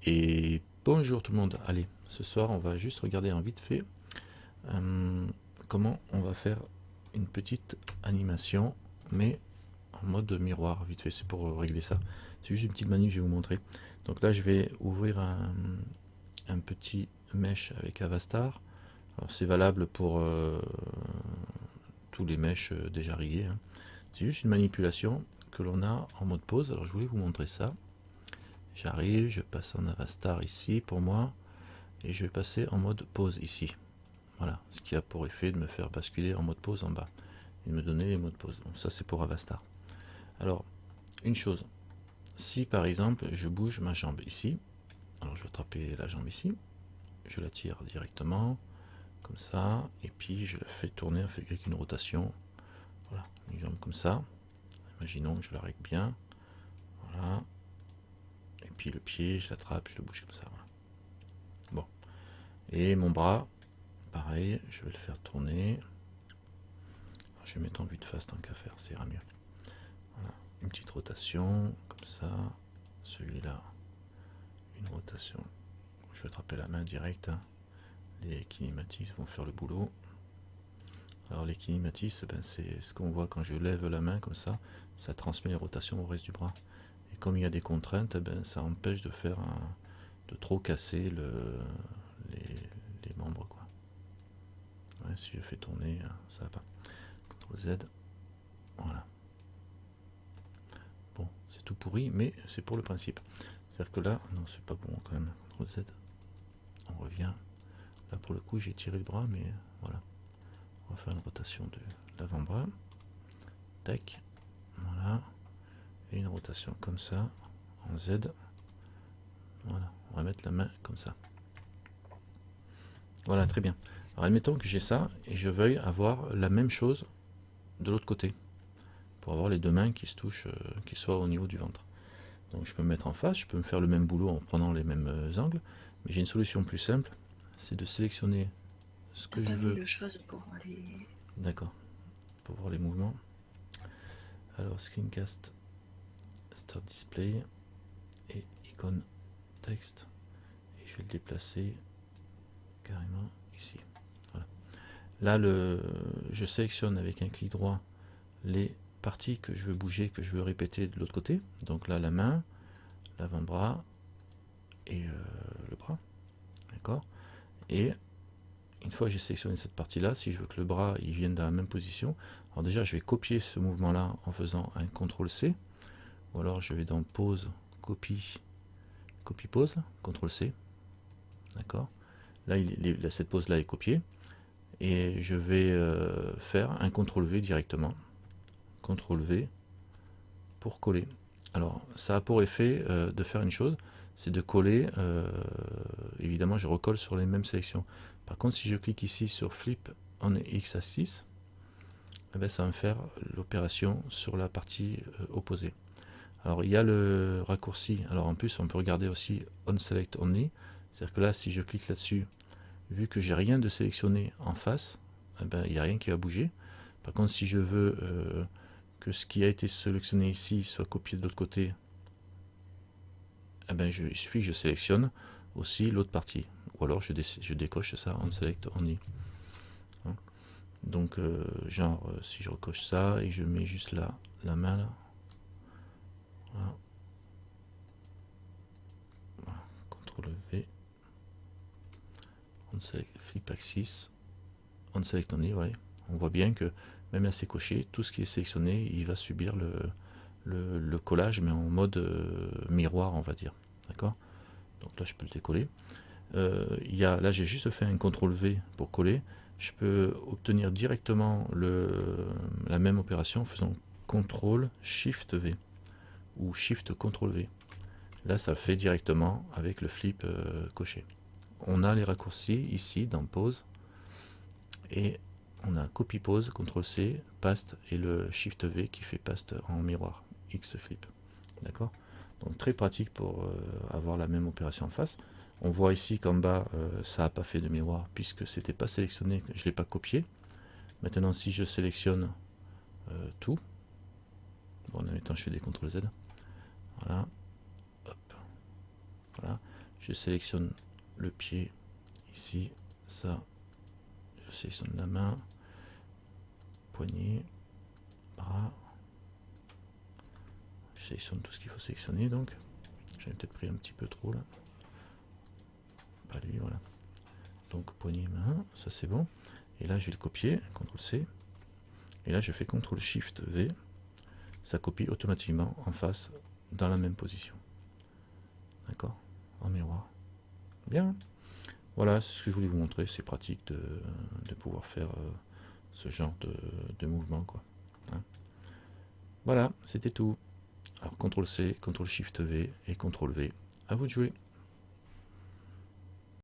Et bonjour tout le monde. Allez, ce soir on va juste regarder en vite fait comment on va faire une petite animation, mais en mode miroir vite fait. C'est pour régler ça. C'est juste une petite manip, je vais vous montrer. Donc là je vais ouvrir un petit mesh avec Avastar. Alors c'est valable pour tous les meshs déjà riggés, hein. C'est juste une manipulation que l'on a en mode pause. Alors je voulais vous montrer ça. J'arrive, je passe en Avastar ici pour moi, et je vais passer en mode pause ici. Voilà, ce qui a pour effet de me faire basculer en mode pause en bas et de me donner les modes pause. Donc ça c'est pour Avastar. Alors, une chose, si par exemple je bouge ma jambe ici, alors je vais attraper la jambe ici, je la tire directement, comme ça, et puis je la fais tourner avec une rotation. Voilà, une jambe comme ça. Imaginons que je la règle bien. Voilà. Et puis le pied, je l'attrape, je le bouge comme ça. Voilà. Bon. Et mon bras, pareil, je vais le faire tourner. Alors, je vais mettre en vue de face tant qu'à faire, ça ira mieux. Voilà. Une petite rotation, comme ça. Celui-là, une rotation. Je vais attraper la main directe. Les kinématismes vont faire le boulot. Alors les kinématismes, ben, c'est ce qu'on voit quand je lève la main comme ça transmet les rotations au reste du bras. Et comme il y a des contraintes, ben, ça empêche de faire de trop casser les membres, quoi. Ouais, si je fais tourner, ça va pas. CTRL Z, voilà. Bon, c'est tout pourri, mais c'est pour le principe. C'est-à-dire que là, non, c'est pas bon quand même. CTRL Z, on revient. Là pour le coup, j'ai tiré le bras, mais voilà. On va faire une rotation de l'avant-bras. Tac, voilà. Et une rotation comme ça, en Z. Voilà, on va mettre la main comme ça. Voilà, très bien. Alors admettons que j'ai ça et je veuille avoir la même chose de l'autre côté, pour avoir les deux mains qui se touchent, qui soient au niveau du ventre. Donc je peux me mettre en face, je peux me faire le même boulot en prenant les mêmes angles, mais j'ai une solution plus simple, c'est de sélectionner ce que je veux. Pour voir les... D'accord, pour voir les mouvements. Alors screencast, start display et icône texte, et je vais le déplacer carrément ici. Voilà. Là, je sélectionne avec un clic droit les parties que je veux bouger, que je veux répéter de l'autre côté. Donc là, la main, l'avant-bras et le bras. D'accord. Et une fois que j'ai sélectionné cette partie-là, si je veux que le bras il vienne dans la même position, alors déjà je vais copier ce mouvement-là en faisant un CTRL-C, ou alors je vais dans pause, copie, copie-pause, CTRL-C. D'accord. Là, cette pause-là est copiée. Et je vais faire un CTRL-V directement. CTRL-V pour coller. Alors, ça a pour effet de faire une chose, c'est de coller, évidemment je recolle sur les mêmes sélections. Par contre, si je clique ici sur Flip on X-axis, eh bien, ça va me faire l'opération sur la partie opposée. Alors, il y a le raccourci. Alors, en plus, on peut regarder aussi On Select Only. C'est-à-dire que là, si je clique là-dessus, vu que j'ai rien de sélectionné en face, eh ben, il n'y a rien qui va bouger. Par contre, si je veux que ce qui a été sélectionné ici soit copié de l'autre côté, eh ben, il suffit que je sélectionne aussi l'autre partie. Ou alors je décoche ça en Select Only. Hein. Donc, genre, si je recoche ça et je mets juste là, la main là, voilà. Voilà. CTRL V, on select Flip Axis, on Select Only, voilà. On voit bien que même là c'est coché, tout ce qui est sélectionné, il va subir le collage, mais en mode miroir, on va dire. D'accord. Donc là je peux le décoller. Là j'ai juste fait un CTRL V pour coller. Je peux obtenir directement la même opération en faisant CTRL SHIFT V ou SHIFT CTRL V. Là ça le fait directement avec le flip coché. On a les raccourcis ici dans pause et on a copy pause, CTRL C, paste et le SHIFT V qui fait paste en miroir, X flip. D'accord. Donc très pratique pour avoir la même opération en face. On voit ici qu'en bas, ça n'a pas fait de miroir puisque c'était pas sélectionné, je ne l'ai pas copié. Maintenant, si je sélectionne tout, bon, en même temps, je fais des CTRL Z. Voilà. Hop. Voilà. je sélectionne le pied ici, ça, je sélectionne la main, poignet, bras, je sélectionne tout ce qu'il faut sélectionner donc. J'avais peut-être pris un petit peu trop là. Pas lui, voilà. Donc poignée, main, ça c'est bon. Et là je vais le copier, CTRL-C. Et là je fais CTRL-SHIFT-V. Ça copie automatiquement en face dans la même position. D'accord? En miroir. Bien. Voilà, c'est ce que je voulais vous montrer. C'est pratique de pouvoir faire ce genre de mouvement, quoi. Hein? Voilà, c'était tout. Alors CTRL-C, CTRL-SHIFT-V et CTRL-V. À vous de jouer.